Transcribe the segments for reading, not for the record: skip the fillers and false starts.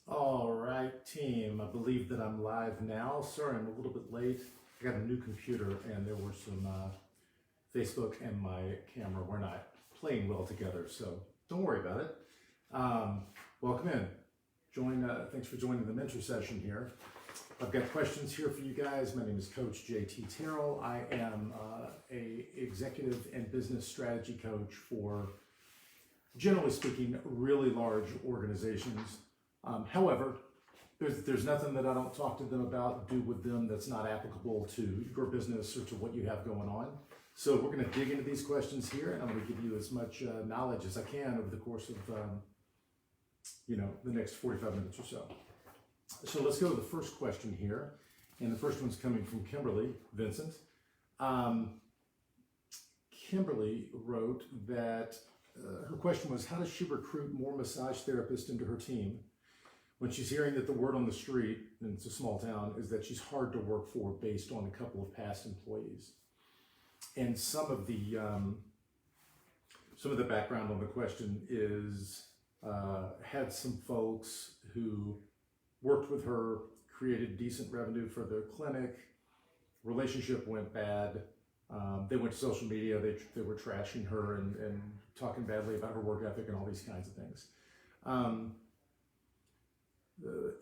All right, team. I believe that I'm live now. Sorry, I'm a little bit late. I got a new computer and there were some Facebook and my camera were not playing well together, so don't worry about it. Welcome in. Thanks for joining the mentor session here. I've got questions here for you guys. My name is Coach JT Terrell. I am a executive and business strategy coach for, generally speaking, really large organizations. However, there's nothing that I don't talk to them about, do with them that's not applicable to your business or to what you have going on. So we're going to dig into these questions here, and I'm going to give you as much knowledge as I can over the course of the next 45 minutes or so. So let's go to the first question here, and the first one's coming from Kimberly Vincent. Kimberly wrote that her question was, how does she recruit more massage therapists into her team when she's hearing that the word on the street, and it's a small town, is that she's hard to work for based on a couple of past employees? And some of the background on the question is had some folks who worked with her, created decent revenue for their clinic, relationship went bad, they went to social media, they were trashing her and talking badly about her work ethic and all these kinds of things.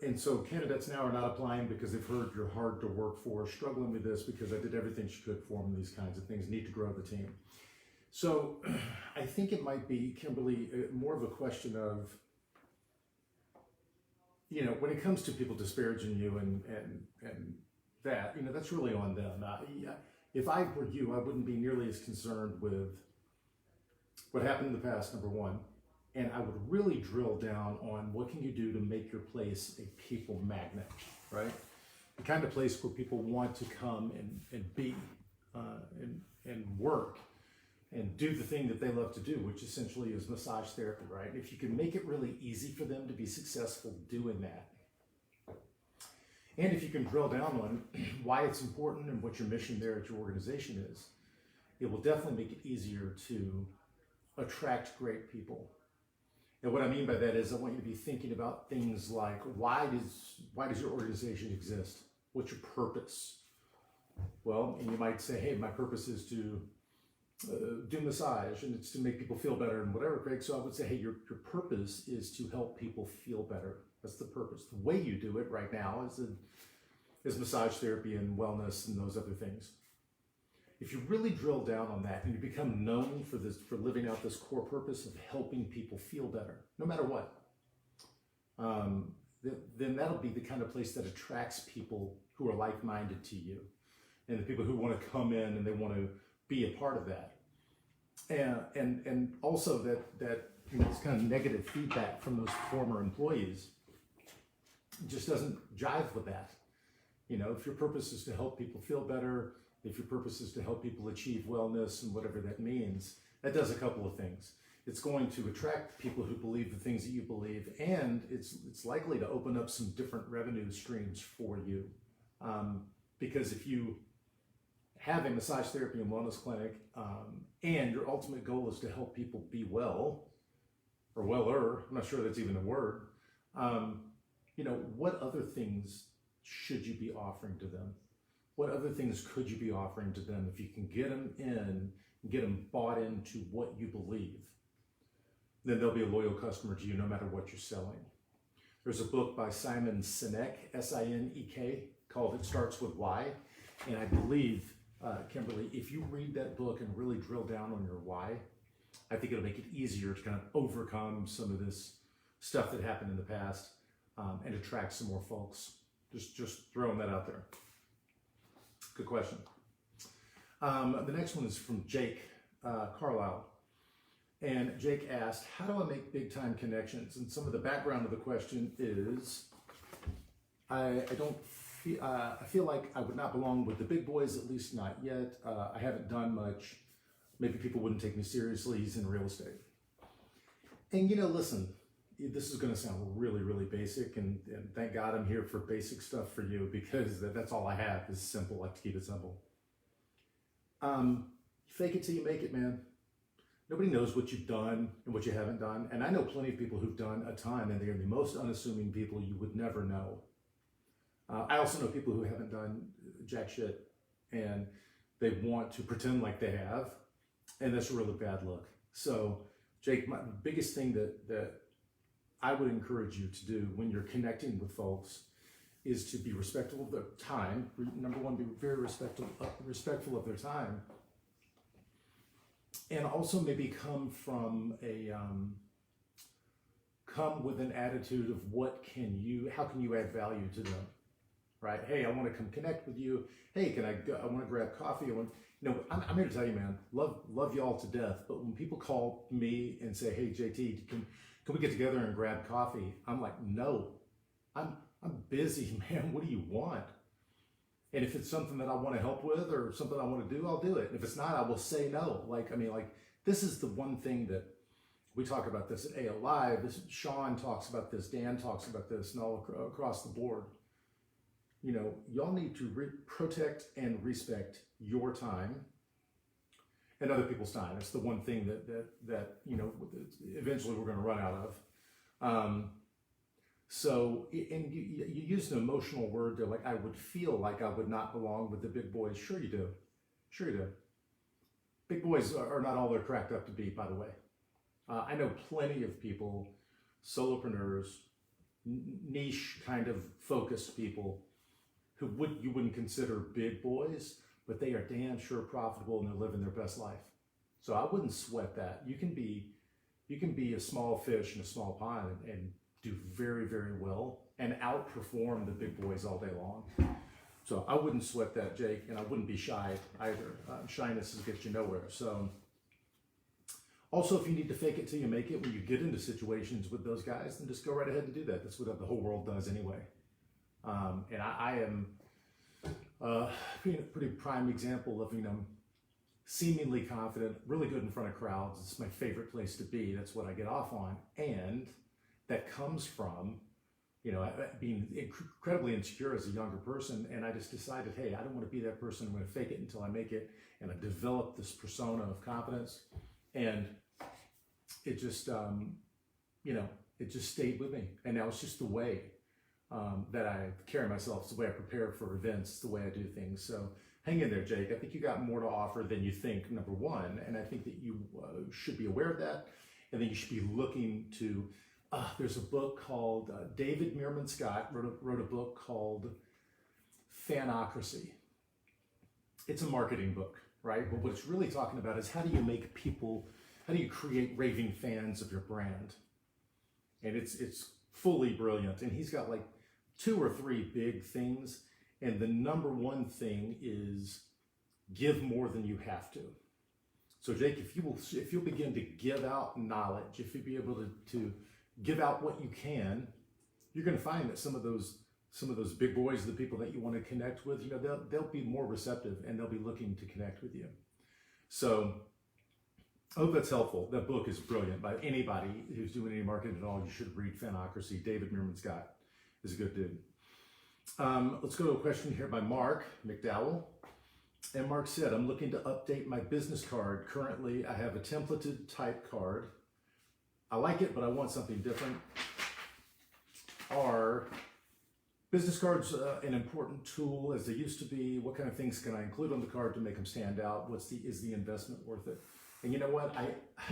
And so candidates now are not applying because they've heard you're hard to work for, struggling with this because I did everything she could for them, these kinds of things, need to grow the team. So I think it might be, Kimberly, more of a question of, when it comes to people disparaging you and that, that's really on them. If I were you, I wouldn't be nearly as concerned with what happened in the past, number one. And I would really drill down on what can you do to make your place a people magnet, right? The kind of place where people want to come and be and work and do the thing that they love to do, which essentially is massage therapy, right? If you can make it really easy for them to be successful doing that, and if you can drill down on why it's important and what your mission there at your organization is, it will definitely make it easier to attract great people. And what I mean by that is I want you to be thinking about things like, why does your organization exist? What's your purpose? Well, and you might say, hey, my purpose is to do massage and it's to make people feel better and whatever, Craig. So I would say, hey, your purpose is to help people feel better. That's the purpose. The way you do it right now is massage therapy and wellness and those other things. If you really drill down on that and you become known for living out this core purpose of helping people feel better, no matter what, then that'll be the kind of place that attracts people who are like-minded to you, and the people who want to come in and they want to be a part of that. And also that this kind of negative feedback from those former employees just doesn't jive with that. If your purpose is to help people feel better, if your purpose is to help people achieve wellness and whatever that means, that does a couple of things. It's going to attract people who believe the things that you believe, and it's likely to open up some different revenue streams for you. Because if you have a massage therapy and wellness clinic, and your ultimate goal is to help people be well, or weller, I'm not sure that's even a word, what other things should you be offering to them? What other things could you be offering to them if you can get them in, get them bought into what you believe? Then they'll be a loyal customer to you no matter what you're selling. There's a book by Simon Sinek, S-I-N-E-K, called It Starts With Why. And I believe, Kimberly, if you read that book and really drill down on your why, I think it'll make it easier to kind of overcome some of this stuff that happened in the past and attract some more folks. Just throwing that out there. Good question. The next one is from Jake Carlisle. And Jake asked, how do I make big time connections? And some of the background of the question is, I feel like I would not belong with the big boys, at least not yet. I haven't done much. Maybe people wouldn't take me seriously. He's in real estate. And listen, this is going to sound really, really basic, and thank God I'm here for basic stuff for you, because that's all I have is simple. I like to keep it simple. Fake it till you make it, man. Nobody knows what you've done and what you haven't done. And I know plenty of people who've done a ton, and they're the most unassuming people you would never know. I also know people who haven't done jack shit, and they want to pretend like they have, and that's a really bad look. So, Jake, the biggest thing that I would encourage you to do when you're connecting with folks is to be respectful of their time. Number one, be very respectful of their time. And also maybe come with an attitude of how can you add value to them, right? Hey, I want to come connect with you. Hey, I want to grab coffee. I'm here to tell you, man, love y'all to death. But when people call me and say, hey, JT, can we get together and grab coffee? I'm like, no, I'm busy, man. What do you want? And if it's something that I want to help with or something I want to do, I'll do it. And if it's not, I will say no. This is the one thing that we talk about this at AO Live. Sean talks about this, Dan talks about this, and all across the board. Y'all need to protect and respect your time and other people's time. It's the one thing that eventually we're going to run out of. And you used an emotional word there, like I would feel like I would not belong with the big boys. Sure you do. Sure you do. Big boys are not all they're cracked up to be, by the way. I know plenty of people, solopreneurs, niche kind of focused people who you wouldn't consider big boys, but they are damn sure profitable and they're living their best life. So I wouldn't sweat that. You can be a small fish in a small pond and do very, very well and outperform the big boys all day long. So I wouldn't sweat that, Jake, and I wouldn't be shy either. Shyness gets you nowhere. So also, if you need to fake it till you make it when you get into situations with those guys, then just go right ahead and do that. That's what the whole world does anyway. And I am a pretty prime example of, seemingly confident, really good in front of crowds. It's my favorite place to be. That's what I get off on. And that comes from, being incredibly insecure as a younger person. And I just decided, hey, I don't want to be that person. I'm going to fake it until I make it. And I developed this persona of confidence. And it just, it just stayed with me. And now it's just the way that I carry myself. It's the way I prepare for events, the way I do things. So hang in there, Jake. I think you got more to offer than you think, number one. And I think that you should be aware of that. And then you should be looking to, there's a book called, David Meerman Scott wrote a book called Fanocracy. It's a marketing book, right? But what it's really talking about is how do you create raving fans of your brand? And it's fully brilliant. And he's got like 2 or 3 big things. And the number one thing is give more than you have to. So Jake, if you'll begin to give out knowledge, if you'll be able to give out what you can, you're going to find that some of those big boys, the people that you want to connect with, they'll be more receptive and they'll be looking to connect with you. So I hope that's helpful. That book is brilliant. By anybody who's doing any marketing at all, you should read Fanocracy. David Meerman Scott is a good dude. Let's go to a question here by Mark McDowell. And Mark said, I'm looking to update my business card. Currently, I have a templated type card. I like it, but I want something different. Are business cards an important tool as they used to be? What kind of things can I include on the card to make them stand out? Is the investment worth it? And you know what?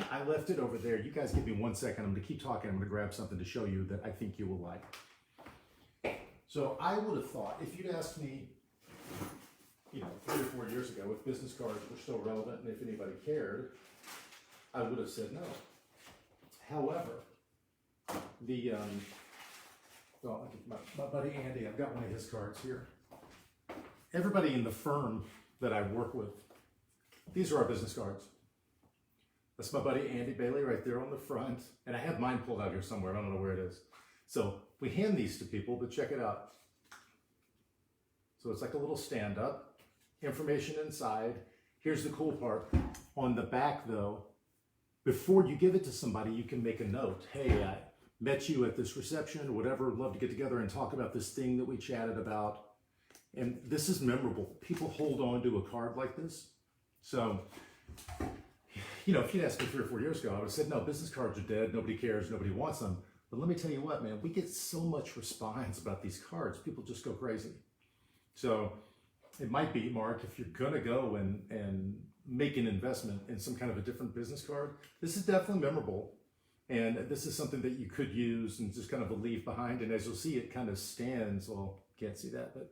I left it over there. You guys give me 1 second. I'm going to keep talking. I'm going to grab something to show you that I think you will like. So I would have thought, if you'd asked me, 3 or 4 years ago, if business cards were still relevant and if anybody cared, I would have said no. However, my buddy Andy, I've got one of his cards here. Everybody in the firm that I work with, these are our business cards. That's my buddy Andy Bailey right there on the front. And I have mine pulled out here somewhere. I don't know where it is. So we hand these to people, but check it out. So it's like a little stand-up. Information inside. Here's the cool part. On the back, though, before you give it to somebody, you can make a note. Hey, I met you at this reception or whatever. Love to get together and talk about this thing that we chatted about. And this is memorable. People hold on to a card like this. So, if you'd asked me 3 or 4 years ago, I would have said, no, business cards are dead. Nobody cares. Nobody wants them. But let me tell you what, man, we get so much response about these cards. People just go crazy. So it might be, Mark, if you're going to go and make an investment in some kind of a different business card, this is definitely memorable. And this is something that you could use and just kind of leave behind. And as you'll see, it kind of stands. Well, can't see that, but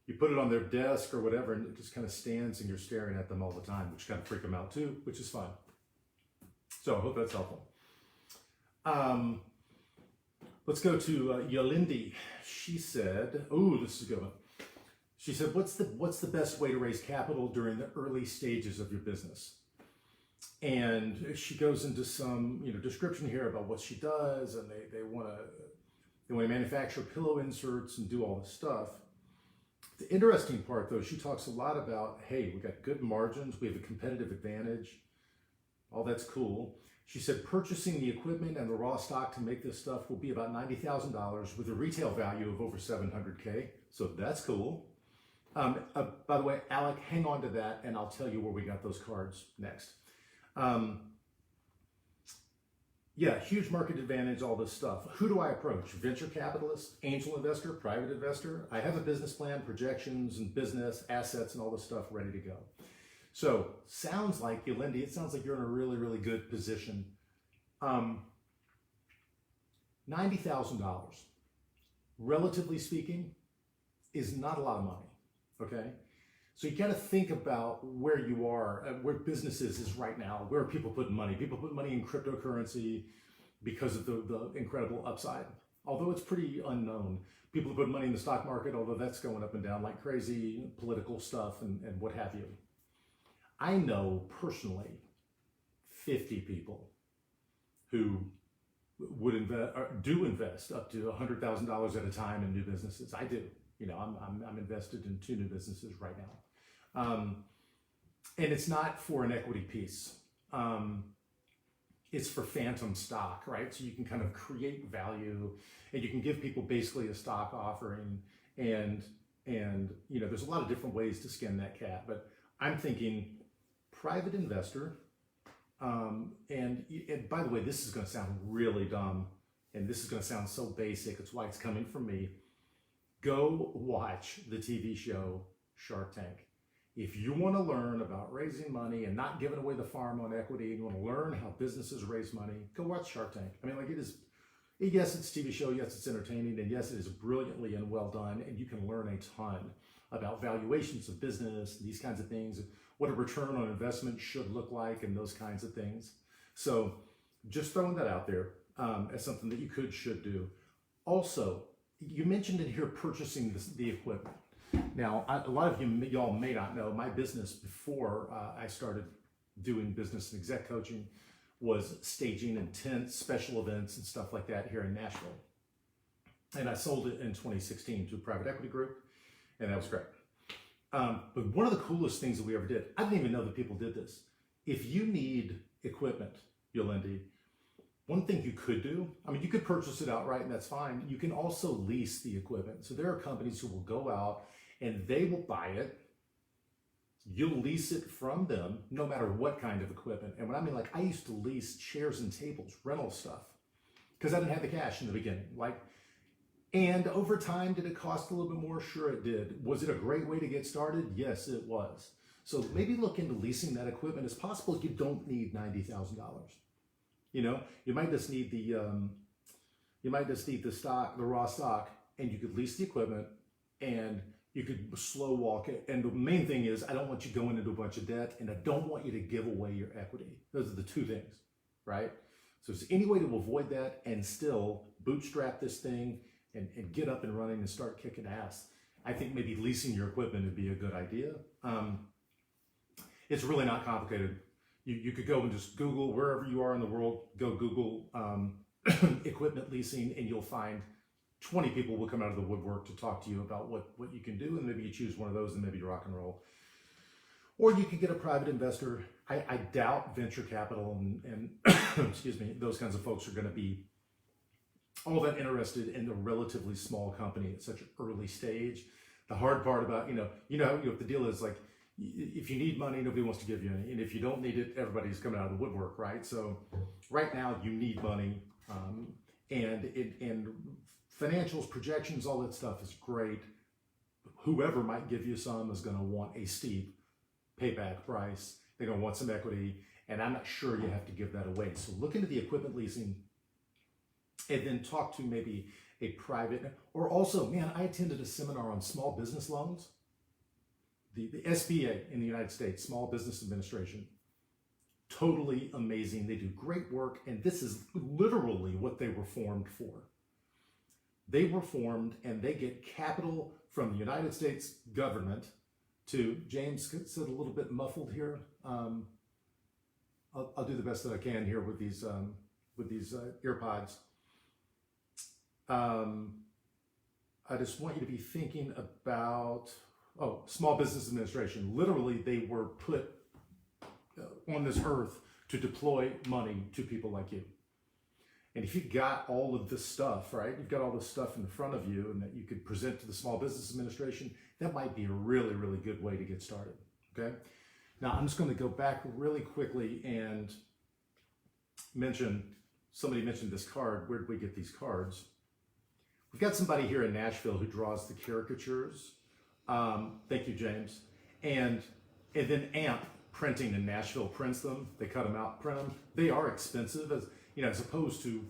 you put it on their desk or whatever, and it just kind of stands and you're staring at them all the time, which kind of freak them out too, which is fine. So I hope that's helpful. Let's go to Yolindi. She said, oh, this is a good one. She said, what's the best way to raise capital during the early stages of your business? And she goes into some description here about what she does, and they want to manufacture pillow inserts and do all this stuff. The interesting part, though, she talks a lot about, hey, we got good margins, we have a competitive advantage, all that's cool. She said purchasing the equipment and the raw stock to make this stuff will be about $90,000 with a retail value of over $700K. So that's cool. By the way, Alec, hang on to that, and I'll tell you where we got those cards next. Yeah, huge market advantage, all this stuff. Who do I approach? Venture capitalist, angel investor, private investor? I have a business plan, projections, and business assets and all this stuff ready to go. So sounds like, Yolandi, it sounds like you're in a really, really good position. $90,000, relatively speaking, is not a lot of money, okay? So you got to think about where you are, where businesses is right now. Where are people putting money? People put money in cryptocurrency because of the incredible upside. Although it's pretty unknown. People put money in the stock market, although that's going up and down like crazy, political stuff and what have you. I know personally 50 people who would invest up to $100,000 at a time in new businesses. I do. I'm invested in 2 new businesses right now. And it's not for an equity piece. It's for phantom stock, right? So you can kind of create value and you can give people basically a stock offering and there's a lot of different ways to skin that cat, but I'm thinking private investor. And by the way, this is going to sound really dumb and this is going to sound so basic. It's why it's coming from me. Go watch the TV show Shark Tank. If you want to learn about raising money and not giving away the farm on equity, and you want to learn how businesses raise money, go watch Shark Tank. I mean, yes, it's a TV show, yes, it's entertaining, and yes, it is brilliantly and well done, and you can learn a ton about valuations of business, these kinds of things, what a return on investment should look like, and those kinds of things. So just throwing that out there as something that you should do. Also, you mentioned in here purchasing the equipment. Now, a lot of y'all may not know, my business before I started doing business and exec coaching was staging and tents, special events and stuff like that here in Nashville. And I sold it in 2016 to a private equity group, and that was great. But one of the coolest things that we ever did, I didn't even know that people did this. If you need equipment, Yolandi, one thing you could do, you could purchase it outright and that's fine. You can also lease the equipment. So there are companies who will go out and they will buy it. You'll lease it from them, no matter what kind of equipment. And when I used to lease chairs and tables, rental stuff, because I didn't have the cash in the beginning. And over time, did it cost a little bit more? Sure it did. Was it a great way to get started? Yes, it was. So maybe look into leasing that equipment. It's possible you don't need $90,000. You might just need the stock, the raw stock, and you could lease the equipment and you could slow walk it. And the main thing is, I don't want you going into a bunch of debt, and I don't want you to give away your equity. Those are the 2 things, right? So is there any way to avoid that and still bootstrap this thing and get up and running and start kicking ass? I think maybe leasing your equipment would be a good idea. It's really not complicated. You could go and just Google, wherever you are in the world, go Google equipment leasing, and you'll find 20 people will come out of the woodwork to talk to you about what you can do, and maybe you choose one of those and maybe you rock and roll. Or you could get a private investor. I doubt venture capital and excuse me, those kinds of folks are going to be all that interested in the relatively small company at such an early stage. The hard part about, the deal is if you need money, nobody wants to give you any. And if you don't need it, everybody's coming out of the woodwork, right? So right now you need money. And financials, projections, all that stuff is great. Whoever might give you some is going to want a steep payback price. They're going to want some equity. And I'm not sure you have to give that away. So look into the equipment leasing and then talk to maybe a private, or also, man, I attended a seminar on small business loans. The SBA in the United States, Small Business Administration, totally amazing. They do great work, and this is literally what they were formed for. They were formed, and they get capital from the United States government to, James said a little bit muffled here. I'll do the best that I can here with these earpods. I just want you to be thinking about, Small Business Administration. Literally, they were put on this earth to deploy money to people like you. And if you've got all of this stuff, right, you've got all this stuff in front of you and that you could present to the Small Business Administration, that might be a really, really good way to get started, okay? Now, I'm just going to go back really quickly and somebody mentioned this card. Where did we get these cards? We've got somebody here in Nashville who draws the caricatures. Thank you, James. And then AMP Printing in Nashville prints them. They cut them out, print them. They are expensive, as opposed to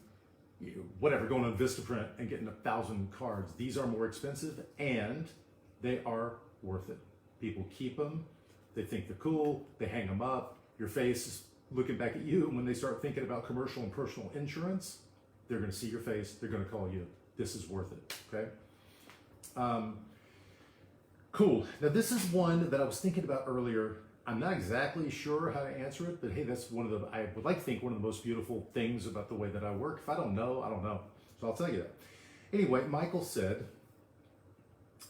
whatever, going on Vistaprint and getting 1,000 cards. These are more expensive, and they are worth it. People keep them. They think they're cool. They hang them up. Your face is looking back at you. When they start thinking about commercial and personal insurance, they're going to see your face. They're going to call you. This is worth it. Okay. Cool. Now this is one that I was thinking about earlier. I'm not exactly sure how to answer it, but hey, that's I would like to think one of the most beautiful things about the way that I work. If I don't know, I don't know. So I'll tell you that. Anyway, Michael said,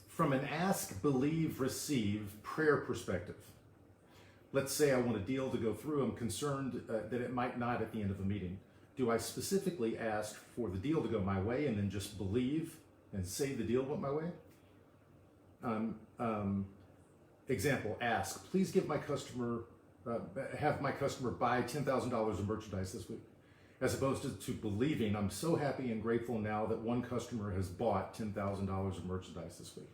from an ask, believe, receive prayer perspective. Let's say I want a deal to go through. I'm concerned that it might not at the end of a meeting. Do I specifically ask for the deal to go my way and then just believe and say the deal went my way? Example, ask, please give my customer, have my customer buy $10,000 of merchandise this week. As opposed to believing, I'm so happy and grateful now that one customer has bought $10,000 of merchandise this week.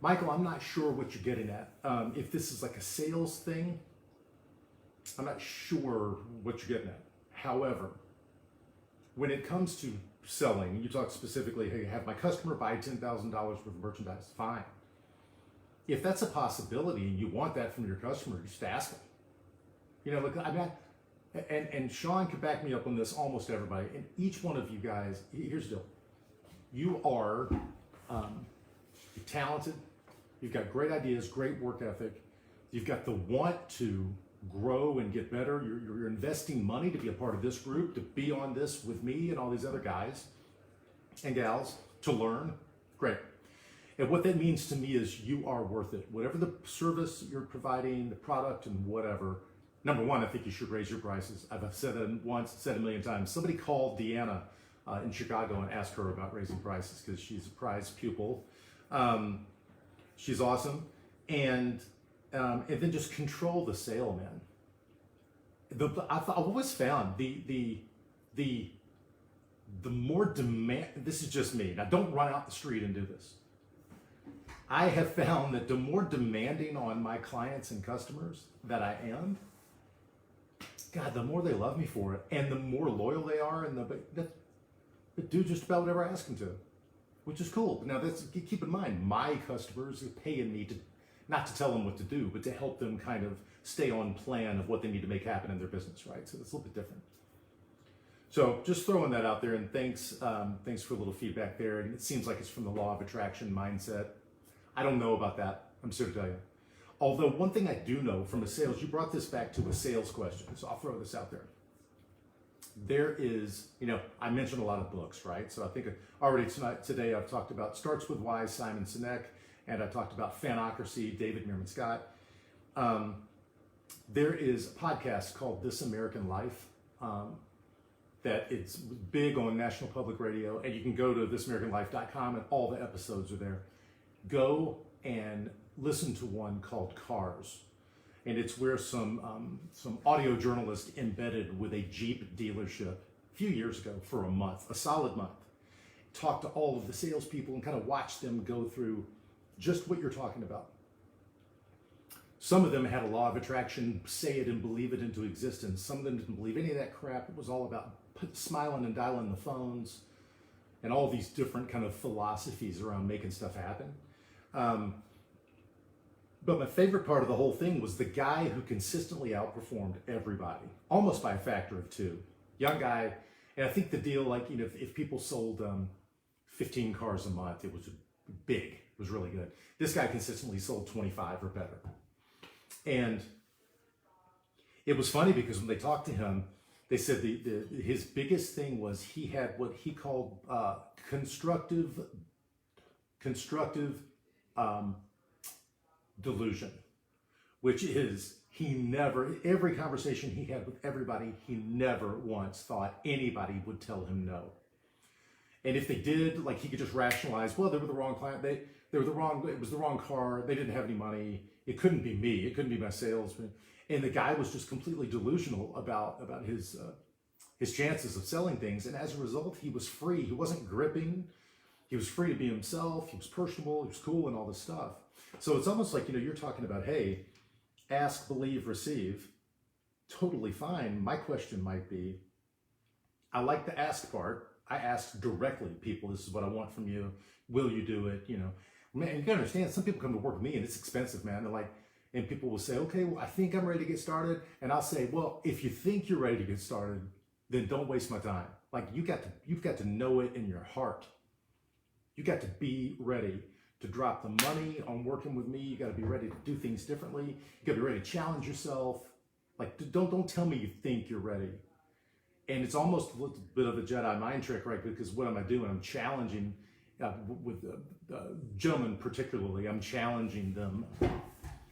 Michael, I'm not sure what you're getting at. If this is like a sales thing, I'm not sure what you're getting at. However, when it comes to selling, you talk specifically, hey, have my customer buy $10,000 worth of merchandise, fine. If that's a possibility and you want that from your customer, just ask them. Look, I mean, and Sean can back me up on this, almost everybody, and each one of you guys, here's the deal. You are you're talented, you've got great ideas, great work ethic, you've got the want to grow and get better, you're investing money to be a part of this group, to be on this with me and all these other guys and gals, to learn, great. And what that means to me is you are worth it. Whatever the service you're providing, the product and whatever, number one, I think you should raise your prices. I've said it once, said it a million times. Somebody called Deanna in Chicago and asked her about raising prices because she's a prize pupil. She's awesome. And then just control the sale, man. I've always found the more demand, this is just me. Now don't run out the street and do this. I have found that the more demanding on my clients and customers that I am, God, the more they love me for it, and the more loyal they are, and they do just about whatever I ask them to, which is cool. Now, keep in mind, my customers are paying me not to tell them what to do, but to help them kind of stay on plan of what they need to make happen in their business, right? So it's a little bit different. So just throwing that out there, and thanks for a little feedback there. And it seems like it's from the law of attraction mindset. I don't know about that. I'm sorry to tell you. Although one thing I do know from a sales, you brought this back to a sales question, so I'll throw this out there. There is, I mentioned a lot of books, right? So I think already today I've talked about Starts With Why, Simon Sinek, and I talked about Fanocracy, David Meerman Scott. There is a podcast called This American Life that it's big on National Public Radio, and you can go to thisamericanlife.com and all the episodes are there. Go and listen to one called Cars, and it's where some audio journalist embedded with a Jeep dealership a few years ago for a month, a solid month, talked to all of the salespeople and kind of watched them go through just what you're talking about. Some of them had a law of attraction, say it and believe it into existence. Some of them didn't believe any of that crap. It was all about smiling and dialing the phones and all these different kind of philosophies around making stuff happen. But my favorite part of the whole thing was the guy who consistently outperformed everybody, almost by a factor of 2. Young guy, and I think the deal, like, you know, if people sold 15 cars a month, it was big, it was really good. This guy consistently sold 25 or better. And it was funny because when they talked to him, they said his biggest thing was he had what he called constructive delusion, which is every conversation he had with everybody, he never once thought anybody would tell him no. And if they did, like, he could just rationalize, well, they were the wrong client, it was the wrong car, they didn't have any money, it couldn't be me, it couldn't be my salesman. And the guy was just completely delusional about his chances of selling things. And as a result, he was free. He wasn't gripping. He was free to be himself. He was personable. He was cool and all this stuff. So it's almost like, you know, you're talking about, hey, ask, believe, receive. Totally fine. My question might be, I like the ask part. I ask directly people, this is what I want from you. Will you do it? You know, man, you gotta understand, some people come to work with me and it's expensive, man. They're like, and people will say, okay, well, I think I'm ready to get started. And I'll say, well, if you think you're ready to get started, then don't waste my time. Like, you've got to know it in your heart. You got to be ready to drop the money on working with me. You got to be ready to do things differently. You got to be ready to challenge yourself. Like, don't tell me you think you're ready. And it's almost a little bit of a Jedi mind trick, right? Because what am I doing? I'm challenging, with gentlemen particularly, I'm challenging them,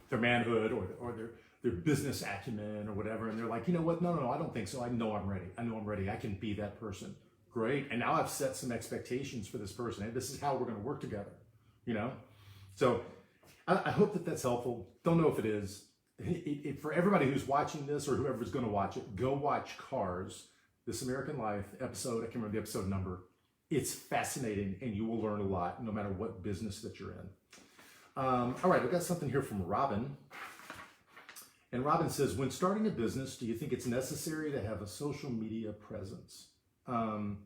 their manhood or their business acumen or whatever. And they're like, you know what? No, I don't think so. I know I'm ready. I can be that person. Great. And now I've set some expectations for this person. And this is how we're going to work together, you know? So I hope that that's helpful. Don't know if it is. For everybody who's watching this or whoever's going to watch it, go watch Cars, This American Life episode. I can't remember the episode number. It's fascinating and you will learn a lot no matter what business that you're in. All right, I've got something here from Robin. And Robin says, when starting a business, do you think it's necessary to have a social media presence? And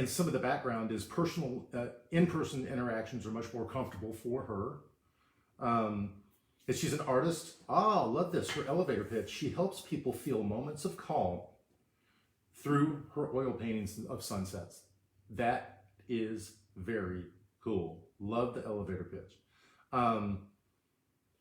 some of the background is personal, in-person interactions are much more comfortable for her. And she's an artist. Love this, her elevator pitch. She helps people feel moments of calm through her oil paintings of sunsets. That is very cool. Love the elevator pitch.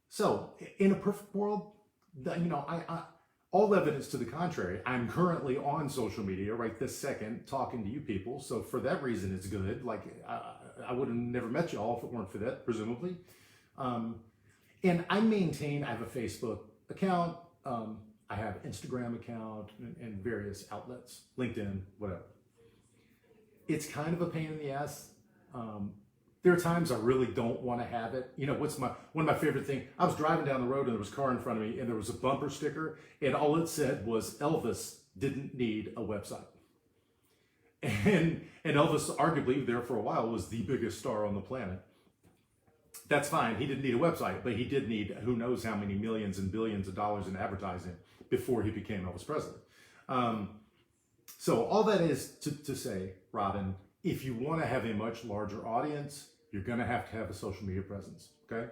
So in a perfect world, you know, I all evidence to the contrary. I'm currently on social media right this second talking to you people. So for that reason, it's good. Like I would have never met you all if it weren't for that, presumably. And I have a Facebook account. I have Instagram account and various outlets, LinkedIn, whatever. It's kind of a pain in the ass. There are times I really don't want to have it. You know, one of my favorite things, I was driving down the road and there was a car in front of me and there was a bumper sticker and all it said was Elvis didn't need a website. And Elvis, arguably there for a while, was the biggest star on the planet. That's fine. He didn't need a website, but he did need who knows how many millions and billions of dollars in advertising before he became Elvis Presley. So all that is to say, Robin, if you want to have a much larger audience, you're going to have a social media presence, okay?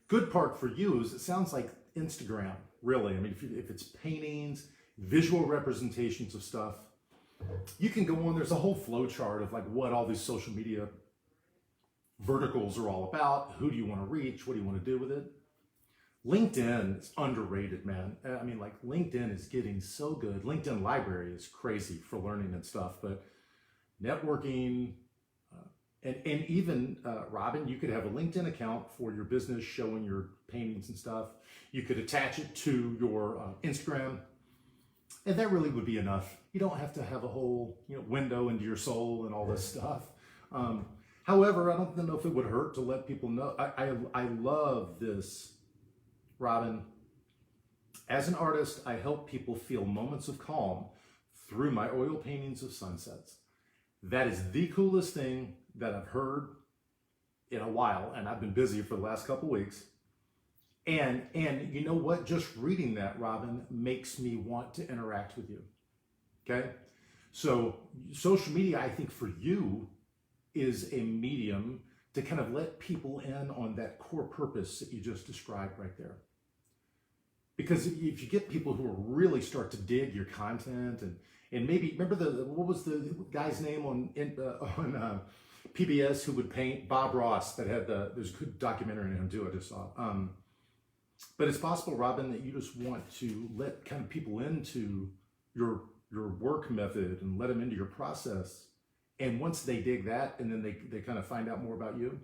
Good part for you is it sounds like Instagram, really. I mean, if it's paintings, visual representations of stuff, you can go on. There's a whole flow chart of like what all these social media verticals are all about. Who do you want to reach? What do you want to do with it? LinkedIn is underrated, man. I mean, like LinkedIn is getting so good. LinkedIn library is crazy for learning and stuff, but networking, and even, Robin, you could have a LinkedIn account for your business showing your paintings and stuff. You could attach it to your Instagram, and that really would be enough. You don't have to have a whole window into your soul and all this stuff. However, I don't know if it would hurt to let people know. I love this, Robin. As an artist, I help people feel moments of calm through my oil paintings of sunsets. That is the coolest thing that I've heard in a while, and I've been busy for the last couple weeks. And you know what? Just reading that, Robin, makes me want to interact with you. Okay? So social media, I think for you, is a medium to kind of let people in on that core purpose that you just described right there. Because if you get people who really start to dig your content and maybe, remember what was the guy's name on PBS who would paint? Bob Ross, that had there's a good documentary on him too, I just saw. But it's possible, Robin, that you just want to let kind of people into your work method and let them into your process. And once they dig that and then they kind of find out more about you,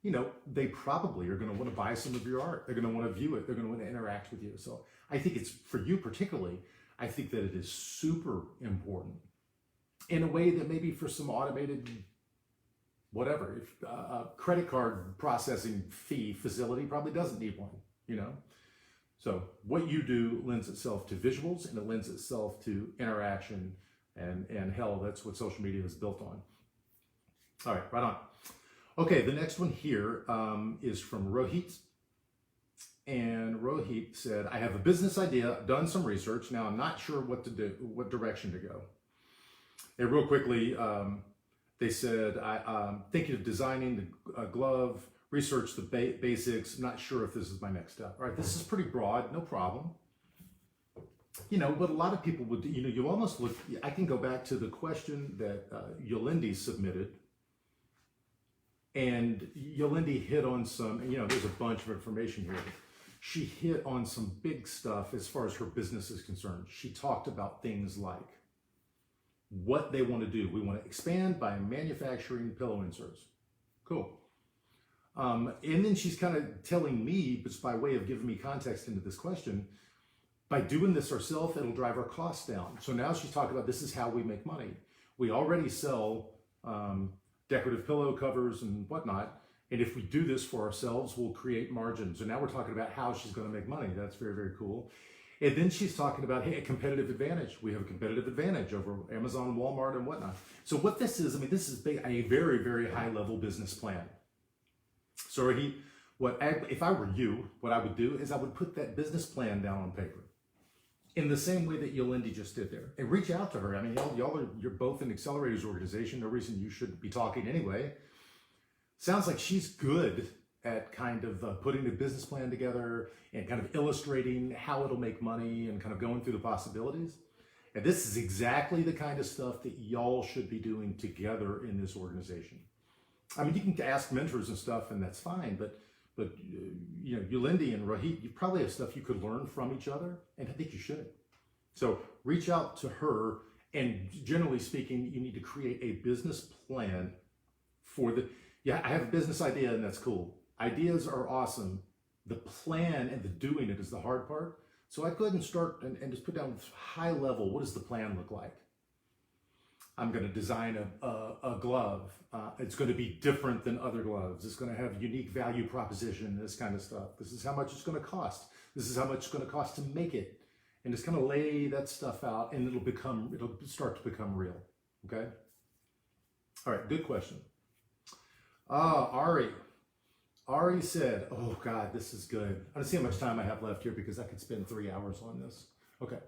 you know, they probably are going to want to buy some of your art. They're going to want to view it. They're going to want to interact with you. So I think it's, for you particularly, I think that it is super important in a way that maybe for some automated, whatever, if a credit card processing fee facility probably doesn't need one, you know? So what you do lends itself to visuals and it lends itself to interaction. And hell, that's what social media is built on. All right, right on. Okay, the next one here is from Rohit. And Rohit said, I have a business idea, done some research. Now I'm not sure what to do, what direction to go. And real quickly, they said, I'm thinking of designing a glove, research the basics, not sure if this is my next step. All right, this is pretty broad, no problem. You know, but a lot of people would, you know, you almost look, I can go back to the question that Yolindi submitted. And Yolindi hit on some, you know, there's a bunch of information here. She hit on some big stuff as far as her business is concerned. She talked about things like what they want to do. We want to expand by manufacturing pillow inserts. Cool. And then she's kind of telling me, just by way of giving me context into this question, by doing this ourselves, it'll drive our costs down. So now she's talking about this is how we make money. We already sell decorative pillow covers and whatnot. And if we do this for ourselves, we'll create margins. And now we're talking about how she's going to make money. That's very, very cool. And then she's talking about, hey, a competitive advantage. We have a competitive advantage over Amazon, Walmart, and whatnot. So what this is, I mean, this is a very, very high level business plan. So if I were you, what I would do is I would put that business plan down on paper. In the same way that Yolindi just did there. And reach out to her. I mean, you're both an accelerators organization. No reason you should be talking anyway. Sounds like she's good at kind of putting the business plan together and kind of illustrating how it'll make money and kind of going through the possibilities. And this is exactly the kind of stuff that y'all should be doing together in this organization. I mean, you can ask mentors and stuff, and that's fine, but you know, Yolindi and Rohit, you probably have stuff you could learn from each other, and I think you should. So reach out to her, and generally speaking, you need to create a business plan for I have a business idea, and that's cool. Ideas are awesome. The plan and the doing it is the hard part. So I'd go ahead and start and just put down high level, what does the plan look like? I'm going to design a glove. It's going to be different than other gloves. It's going to have unique value proposition, this kind of stuff. This is how much it's going to cost. This is how much it's going to cost to make it. And just kind of lay that stuff out, and it'll start to become real. Okay? All right, good question. Ari said, oh God, this is good. I don't see how much time I have left here because I could spend 3 hours on this. Okay.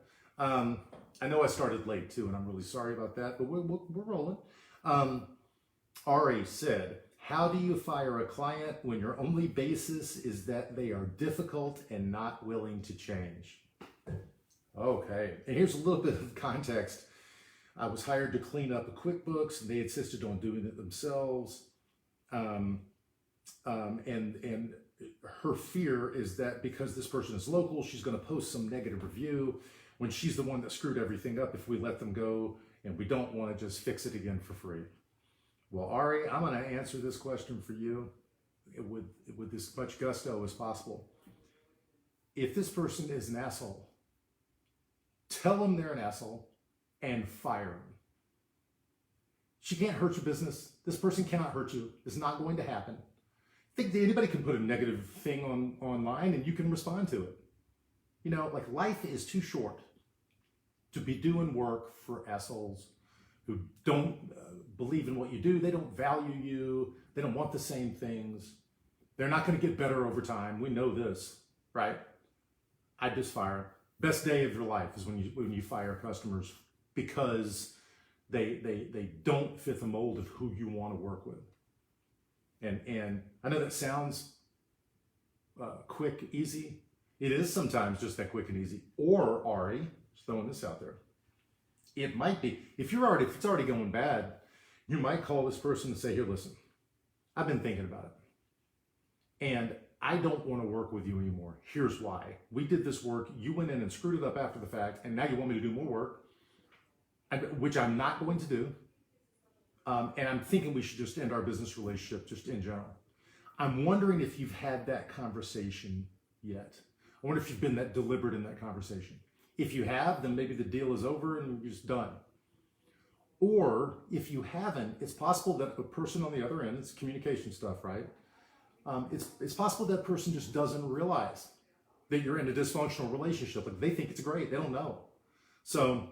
I know I started late too, and I'm really sorry about that, but we're rolling. Ari said, how do you fire a client when your only basis is that they are difficult and not willing to change? Okay, and here's a little bit of context. I was hired to clean up a QuickBooks, and they insisted on doing it themselves. And her fear is that because this person is local, she's going to post some negative review when she's the one that screwed everything up if we let them go, and we don't want to just fix it again for free. Well, Ari, I'm going to answer this question for you with as much gusto as possible. If this person is an asshole, tell them they're an asshole and fire them. She can't hurt your business. This person cannot hurt you. It's not going to happen. Think that anybody can put a negative thing online and you can respond to it. You know, like life is too short to be doing work for assholes who don't believe in what you do. They don't value you. They don't want the same things. They're not going to get better over time. We know this, right? I just fire. Best day of your life is when you fire customers because they don't fit the mold of who you want to work with. And I know that sounds quick, easy. It is sometimes just that quick and easy. Or, Ari, just throwing this out there, it might be, if it's already going bad, you might call this person and say, here, listen, I've been thinking about it. And I don't want to work with you anymore. Here's why. We did this work. You went in and screwed it up after the fact. And now you want me to do more work, which I'm not going to do. And I'm thinking we should just end our business relationship just in general. I'm wondering if you've had that conversation yet. I wonder if you've been that deliberate in that conversation. If you have, then maybe the deal is over and you're just done. Or if you haven't, it's possible that the person on the other end, it's communication stuff, right? It's possible that person just doesn't realize that you're in a dysfunctional relationship. Like they think it's great. They don't know. So,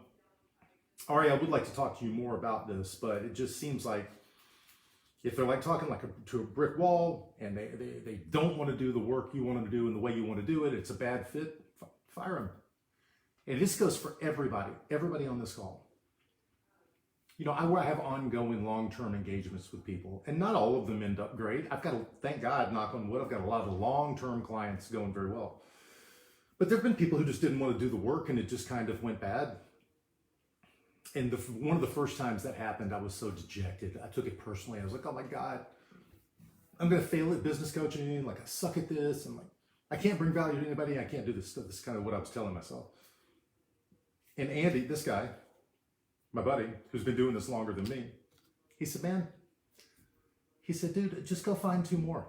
Ari, I would like to talk to you more about this, but it just seems like if they're like talking like to a brick wall and they don't want to do the work you want them to do in the way you want to do it, it's a bad fit, fire them. And this goes for everybody on this call. You know, I have ongoing long-term engagements with people, and not all of them end up great. I've got to, thank God, knock on wood, I've got a lot of long-term clients going very well. But there have been people who just didn't want to do the work and it just kind of went bad. And one of the first times that happened, I was so dejected. I took it personally. I was like, oh my God, I'm going to fail at business coaching. Like, I suck at this. And like, I can't bring value to anybody. I can't do this stuff. This is kind of what I was telling myself. And Andy, this guy, my buddy, who's been doing this longer than me, he said, man, he said, dude, just go find 2 more.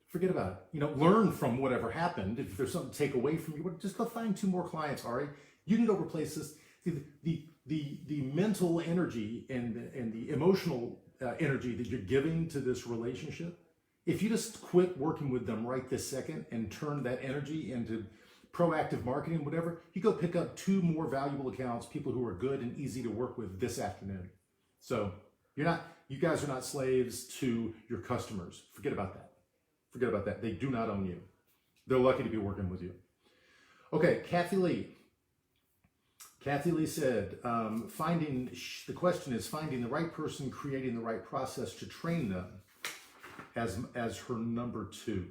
Forget about it. You know, learn from whatever happened. If there's something to take away from you, just go find 2 more clients, Ari. You can go replace this. The mental energy and the emotional energy that you're giving to this relationship, if you just quit working with them right this second and turn that energy into proactive marketing, whatever, you go pick up 2 more valuable accounts, people who are good and easy to work with this afternoon. So you guys are not slaves to your customers. Forget about that. Forget about that. They do not own you. They're lucky to be working with you. Okay, Kathy Lee. Kathy Lee said, the question is finding the right person, creating the right process to train them as her number 2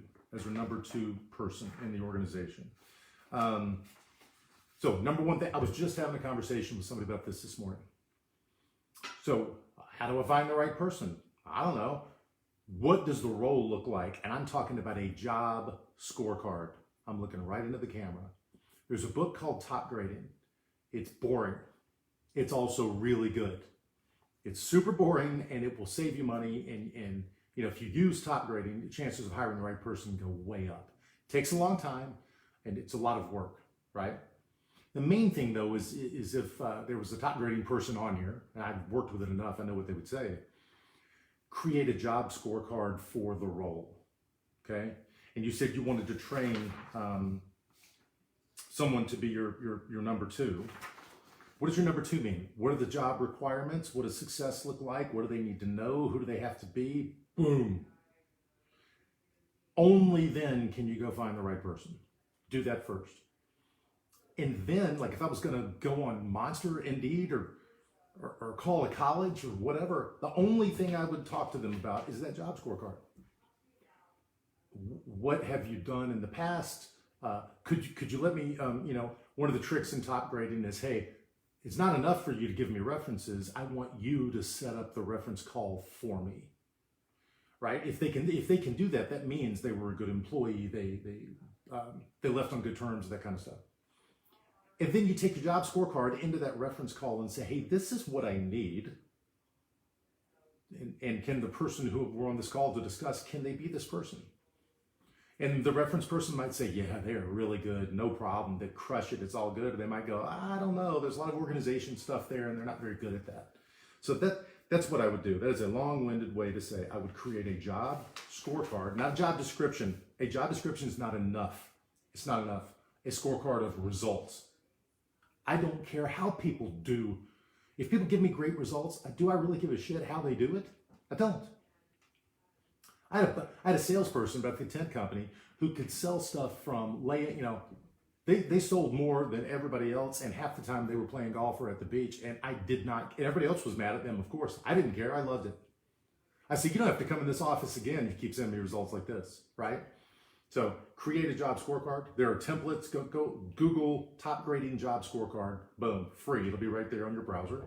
person in the organization. So number one thing, I was just having a conversation with somebody about this morning. So how do I find the right person? I don't know. What does the role look like? And I'm talking about a job scorecard. I'm looking right into the camera. There's a book called Top Grading. It's boring. It's also really good. It's super boring and it will save you money. And you know, if you use top grading, the chances of hiring the right person go way up. It takes a long time and it's a lot of work, right? The main thing though is if there was a top grading person on here, and I've worked with it enough, I know what they would say, create a job scorecard for the role, okay? And you said you wanted to train someone to be your number 2. What does your number 2 mean? What are the job requirements? What does success look like? What do they need to know? Who do they have to be? Boom. Only then can you go find the right person. Do that first. And then, like if I was gonna go on Monster, Indeed, or call a college or whatever, the only thing I would talk to them about is that job scorecard. What have you done in the past? Could you let me, you know, one of the tricks in top grading is, hey, it's not enough for you to give me references. I want you to set up the reference call for me, right? If they can do that, that means they were a good employee. They left on good terms, that kind of stuff. And then you take your job scorecard into that reference call and say, hey, this is what I need. And can the person who we're on this call to discuss, can they be this person? And the reference person might say, yeah, they're really good, no problem, they crush it, it's all good. Or they might go, I don't know, there's a lot of organization stuff there and they're not very good at that. So That's what I would do. That is a long-winded way to say I would create a job scorecard, not a job description. A job description is not enough. It's not enough. A scorecard of results. I don't care how people do. If people give me great results, do I really give a shit how they do it? I don't. I had a salesperson about the tent company who could sell stuff from they sold more than everybody else, and half the time they were playing golf or at the beach, and I did not. Everybody else was mad at them, of course. I didn't care. I loved it. I said, you don't have to come in this office again if you keep sending me results like this, right? So create a job scorecard. There are templates. Go Google top grading job scorecard. Boom, free. It'll be right there on your browser.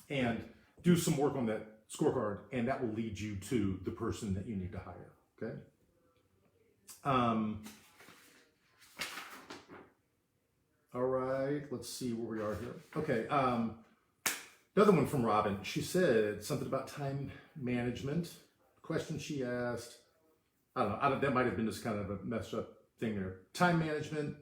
And do some work on that scorecard, and that will lead you to the person that you need to hire, okay? All right, let's see where we are here. Okay, another one from Robin. She said something about time management. Question she asked, I don't know, that might have been just kind of a messed up thing there. Time management.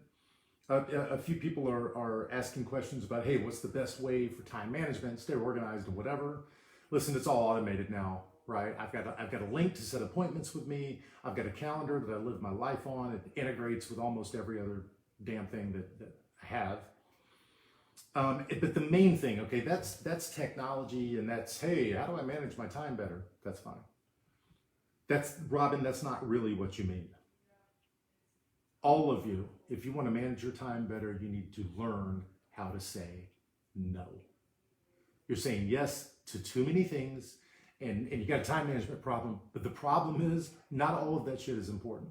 A few people are asking questions about, hey, what's the best way for time management? Stay organized or whatever. Listen, it's all automated now, right? I've got a link to set appointments with me. I've got a calendar that I live my life on. It integrates with almost every other damn thing that I have. But the main thing, okay, that's technology, and that's, hey, how do I manage my time better? That's fine. Robin, that's not really what you mean. All of you, if you want to manage your time better, you need to learn how to say no. You're saying yes to too many things, and you got a time management problem, but the problem is not all of that shit is important.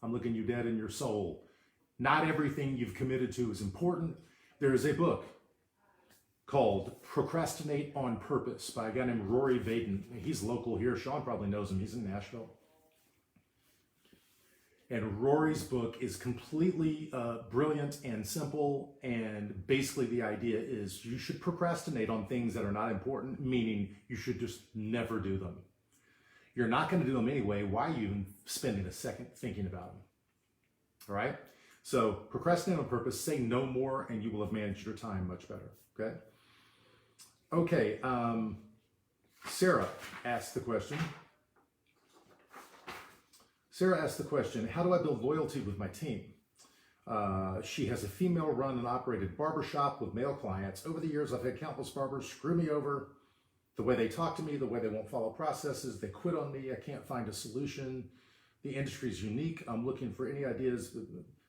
I'm looking you dead in your soul. Not everything you've committed to is important. There is a book called Procrastinate on Purpose by a guy named Rory Vaden. He's local here. Sean probably knows him. He's in Nashville. And Rory's book is completely brilliant and simple. And basically the idea is you should procrastinate on things that are not important, meaning you should just never do them. You're not going to do them anyway. Why are you even spending a second thinking about them? All right? So procrastinate on purpose, say no more, and you will have managed your time much better, okay? Okay, Sarah asked the question. How do I build loyalty with my team? She has a female-run and operated barbershop with male clients. Over the years, I've had countless barbers screw me over. The way they talk to me, the way they won't follow processes, they quit on me, I can't find a solution. The industry is unique. I'm looking for any ideas.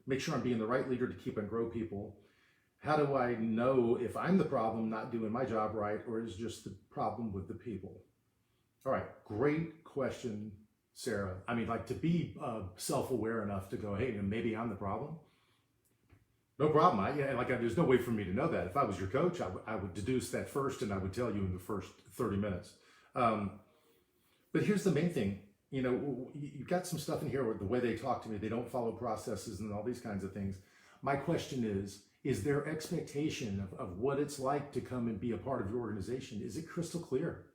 Make sure I'm being the right leader to keep and grow people. How do I know if I'm the problem not doing my job right, or is just the problem with the people? All right, great question, Sarah. I mean, like, to be self-aware enough to go, hey, maybe I'm the problem. No problem. There's no way for me to know that. If I was your coach, I would deduce that first, and I would tell you in the first 30 minutes. But here's the main thing. You know, you've got some stuff in here where the way they talk to me, they don't follow processes and all these kinds of things. My question is their expectation of what it's like to come and be a part of your organization, is it crystal clear?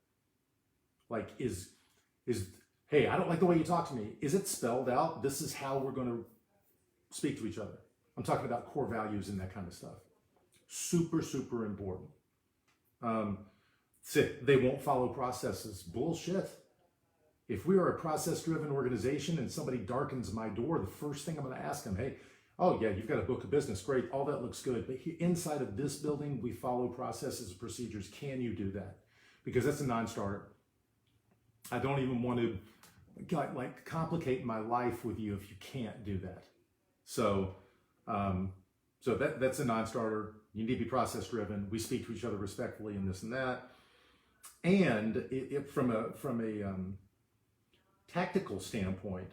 Like, hey, I don't like the way you talk to me. Is it spelled out? This is how we're going to speak to each other. I'm talking about core values and that kind of stuff. Super, super important. They won't follow processes. Bullshit. If we are a process-driven organization and somebody darkens my door, the first thing I'm going to ask them, hey, oh yeah, you've got a book of business. Great. All that looks good. But inside of this building, we follow processes and procedures. Can you do that? Because that's a non-starter. I don't even want to complicate my life with you if you can't do that. So that's a non-starter. You need to be process-driven. We speak to each other respectfully and this and that. And from a tactical standpoint,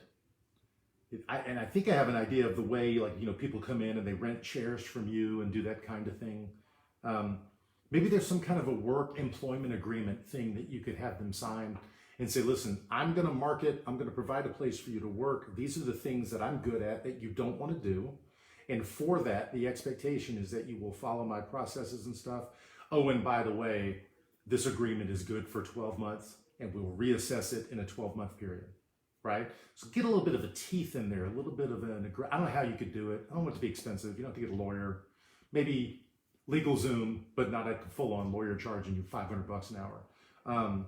I think I have an idea of the way, people come in and they rent chairs from you and do that kind of thing. Maybe there's some kind of a work employment agreement thing that you could have them sign and say, listen, I'm going to market, I'm going to provide a place for you to work. These are the things that I'm good at that you don't want to do. And for that, the expectation is that you will follow my processes and stuff. Oh, and by the way, this agreement is good for 12 months and we'll reassess it in a 12-month period, right? So get a little bit of a teeth in there, a little bit of I don't know how you could do it. I don't want it to be expensive. You don't have to get a lawyer. Maybe legal Zoom, but not a full-on lawyer charging you $500 an hour. You're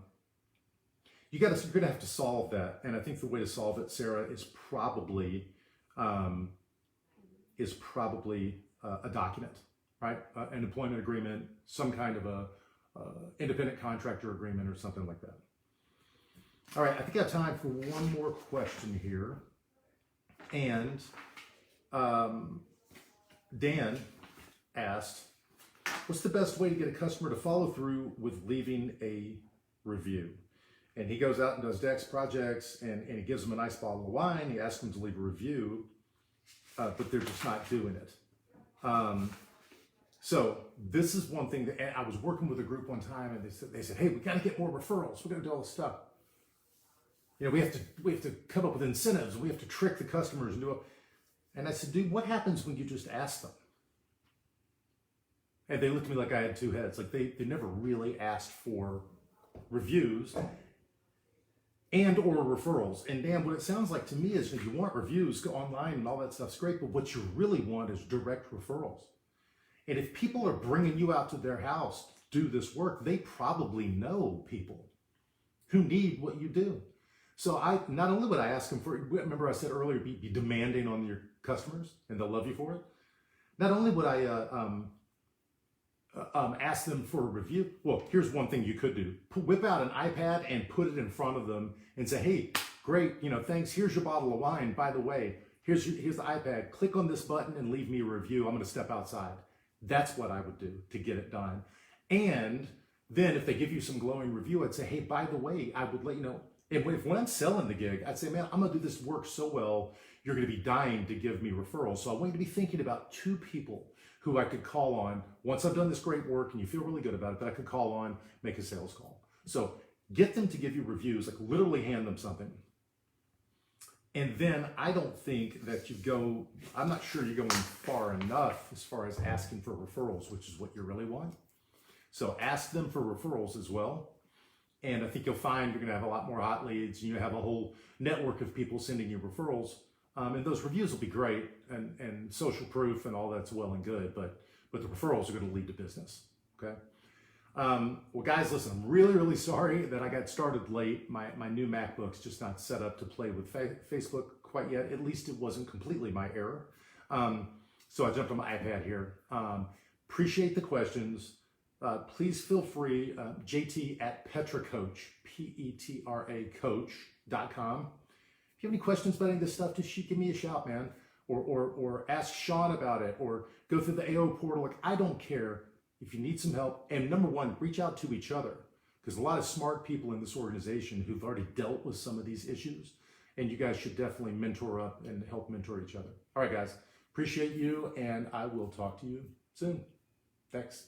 gonna have to solve that, and I think the way to solve it, Sarah, is probably a document, right? An employment agreement, some kind of a independent contractor agreement, or something like that. All right, I think I have time for one more question here, and Dan asked, what's the best way to get a customer to follow through with leaving a review? And he goes out and does Dex projects, and he gives them a nice bottle of wine. He asks them to leave a review, but they're just not doing it. So this is one thing that I was working with a group one time, and they said, hey, we got to get more referrals. We got to do all this stuff. You know, we have to come up with incentives. We have to trick the customers and do it. And I said, dude, what happens when you just ask them? And they looked at me like I had two heads. Like they never really asked for reviews and or referrals. And Dan, what it sounds like to me is if you want reviews, go online and all that stuff's great, but what you really want is direct referrals. And if people are bringing you out to their house to do this work, they probably know people who need what you do. So not only would I ask them for, remember I said earlier, be demanding on your customers and they'll love you for it. Not only would I ask them for a review. Well, here's one thing you could do. Whip out an iPad and put it in front of them and say, hey, great, thanks. Here's your bottle of wine. By the way, here's the iPad. Click on this button and leave me a review. I'm going to step outside. That's what I would do to get it done. And then if they give you some glowing review, I'd say, hey, by the way, I would let you know. And when I'm selling the gig, I'd say, man, I'm going to do this work so well, you're going to be dying to give me referrals. So I want you to be thinking about 2 people who I could call on once I've done this great work and you feel really good about it, that I could call on, make a sales call. So get them to give you reviews, like literally hand them something. And then I don't think that I'm not sure you're going far enough as far as asking for referrals, which is what you really want. So ask them for referrals as well. And I think you'll find you're going to have a lot more hot leads, and you have a whole network of people sending you referrals. And those reviews will be great, and social proof and all that's well and good, but the referrals are going to lead to business, okay? Well, guys, listen, I'm really, really sorry that I got started late. My new MacBook's just not set up to play with Facebook quite yet. At least it wasn't completely my error. So I jumped on my iPad here. Appreciate the questions. Please feel free, JT at PetraCoach, P-E-T-R-A coach.com. If you have any questions about any of this stuff, just give me a shout, man. Or ask Sean about it, or go through the AO portal. Like, I don't care if you need some help. And number one, reach out to each other, because a lot of smart people in this organization who've already dealt with some of these issues, and you guys should definitely mentor up and help mentor each other. All right, guys, appreciate you, and I will talk to you soon. Thanks.